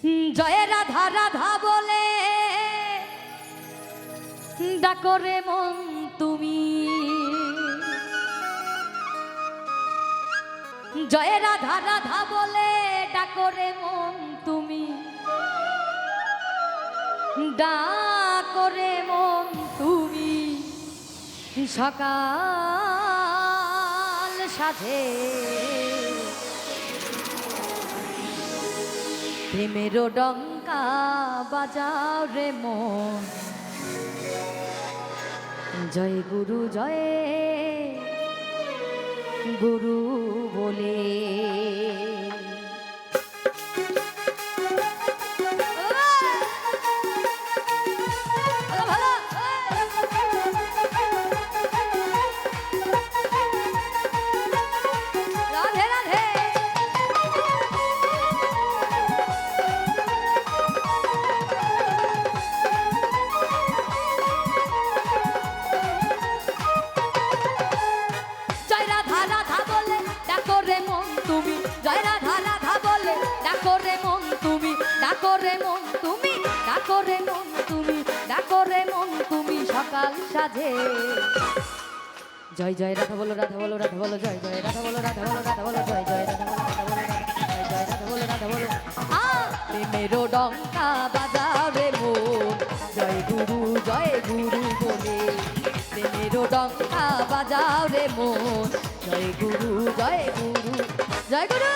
জয় রাধা রাধা বলে ডাকরে মন তুমি, জয় রাধা রাধা বলে ডাকরে মন তুমি, ডাকরে মন তুমি সকাল সাধে প্রেমেরও ডঙ্কা বাজাও রে মন। জয় গুরু জয় গুরু বলে জয় রাধা রাধা বলে ডাকরে মন তুমি, ডাকরে মন তুমি, ডাকরে মন তুমি, ডাকরে মন তুমি সকাল সাজে। জয় জয় রাধা বলো রাধা বলো রাধা বলো জয় জয় রাধা বলো রাধা বলো রাধা বলো জয় জয় রাধা বলো রাধা বলো জয় জয় রাধা বলো রাধা বলো। প্রেমেরও ডঙ্কা বাজাও রে মন, জয় গুরু বলে প্রেমেরও ডঙ্কা বাজাও রে মন। জয় গুরু জয় গুরু জয় গুরু।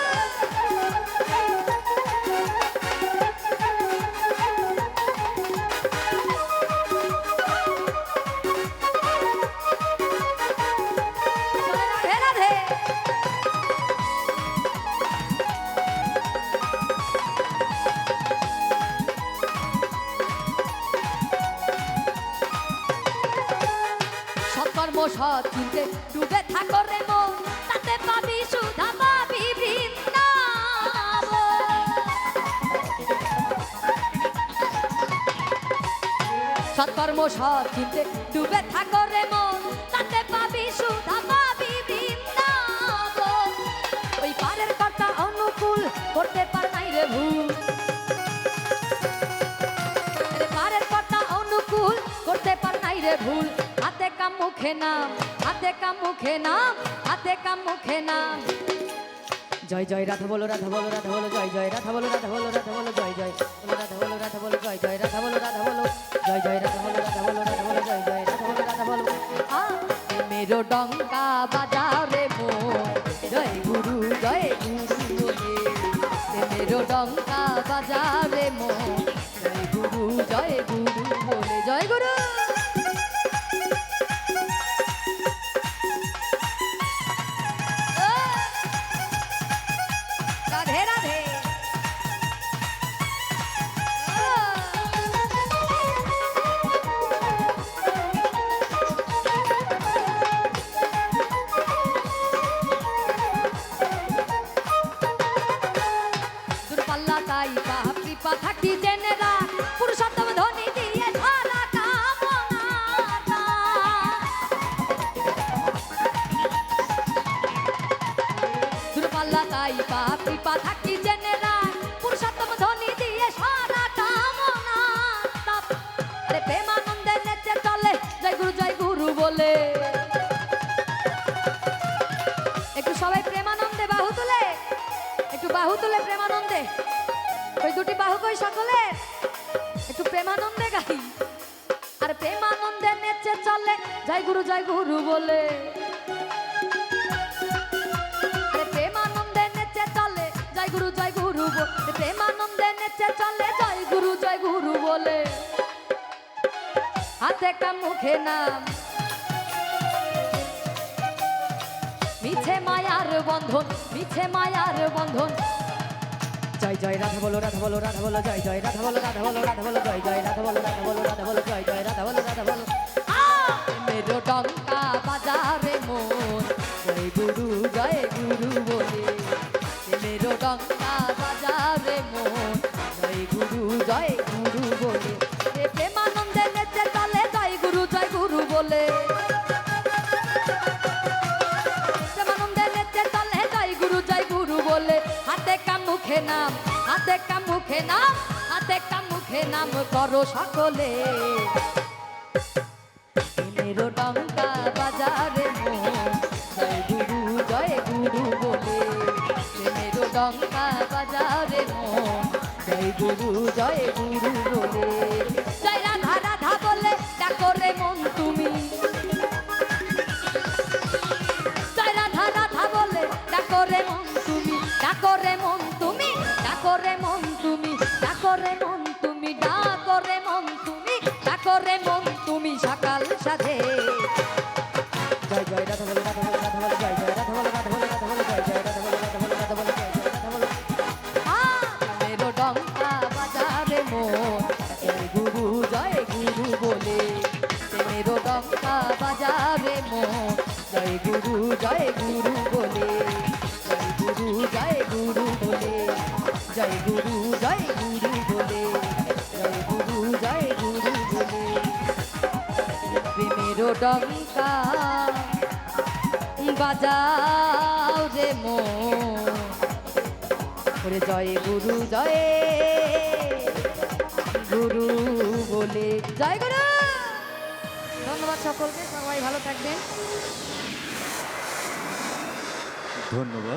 সৎকর্ম সৎ চিন্তে ডুবে থাকো রে মন, তাতে পাবি সুধা পাবি বৃন্দাবন। সৎকর্ম সৎ চিন্তে ডুবে থাকো রে মন, তাতে পাবি সুধা পাবি বৃন্দাবন। ওই পারের কর্তা অনুকূল করতে পার নাই রে ভুল, পারের কর্তা অনুকূল করতে পার নাই রে ভুল। হাতে কাম মুখে নাম, হাতে কাম মুখে নাম, হাতে কাম মুখে নাম। জয় জয় রাধা বলো রাধা বলো রাধা বলো জয় জয় রাধা বলো রাধা বলো রাধা বলো জয় জয় রাধা বলো রাধা বলো জয় জয় রাধা বলো রাধা বলো জয় জয় রাধা বলো রাধা বলো রাধা বলো জয় জয় রাধা বলো রাধা বলো। মেরো ডঙ্কা বাজাও রে মন, জয় গুরু বলে মেরো ডঙ্কা বাজাও রে মন। জয় গুরু বলে জয় গুরু। রাধে রাধে দূরপাল্লা তাই পাহা কৃপা থাকি জেনে রাখ, পুরুষোত্তম ধ্বনি দিয়ে ধরা কামনা। দূরপাল্লা তাই পাহা কৃপা থাকি জেনে রাখ, পুরুষোত্তম ধ্বনি দিয়ে সারা কামনা। আরে প্রেমানন্দে নেচে চলে জয় গুরু বলে। একটু সবাই প্রেমানন্দে বাহু তুলে, একটু বাহু তুলে প্রেমানন্দে, ওই দুটি বাহু কই সকলে একটু প্রেমানন্দে গাই। আর প্রেমানন্দে নেচে চলে জয় গুরু বলে। আরে প্রেমানন্দে নেচে চলে জয় গুরু বলে, প্রেমানন্দে নেচে চলে জয় গুরু বলে। হাতে কাম মুখে নাম, মিছে মায়ার বন্ধন, মিছে মায়ার বন্ধন। জয় জয় রাধা বলো রাধা বলো রাধা বলো জয় জয় রাধা বলো রাধা বলো রাধা বলো জয় জয় রাধা বলো রাধা বলো রাধা বলো জয় জয় রাধা বলো রাধা বলো। মেরো ডঙ্কা বাজারে মন, জয় গুরু বলে মেরো ডঙ্কা বাজারে মন। জয় গুরু বলে প্রেমানন্দে নেচে চলে জয় গুরু বলে। প্রেমানন্দে নেচে চলে জয় গুরু বলে। হাতে কাম মুখে নাম, হাতে কাম মুখে মুখে নাম, হাতে কাম মুখে নাম করো সকলে। প্রেমের ডঙ্কা বাজারে মন, জয় গুরু বলে। প্রেমের ডঙ্কা বাজারে মন, জয় গুরু বলে। জয় রাধা রাধা বলে ডাকো রে মন তুমি, জয় রাধা রাধা বলে ডাকো রে মন তুমি, ডাকো রে মন তুমি, ডাকো রে মন তুমি, ডাকো রে মন তুমি, ডাকো রে মন তুমি, ডাকো রে মন তুমি সকাল সাথে। জয় জয় রাধা বলে রাধা বলে রাধা বলে, জয় জয় রাধা বলে রাধা বলে রাধা বলে, জয় জয় রাধা বলে রাধা বলে রাধা বলে, জয় জয় রাধা বলে। মেরো ডঙ্কা বাজারে মন, জয় গুরু বলে। মেরো ডঙ্কা বাজারে মন, জয় গুরু বলে। জয় গুরু বলে, জয় গুরু বলে, জয় গুরু বলে। প্রেমের ডঙ্কা বাজাও রে মন, ওরে জয় গুরু বলে। জয় গুরু। ধন্যবাদ সকলকে, সবাই ভালো থাকবেন। ধন্যবাদ।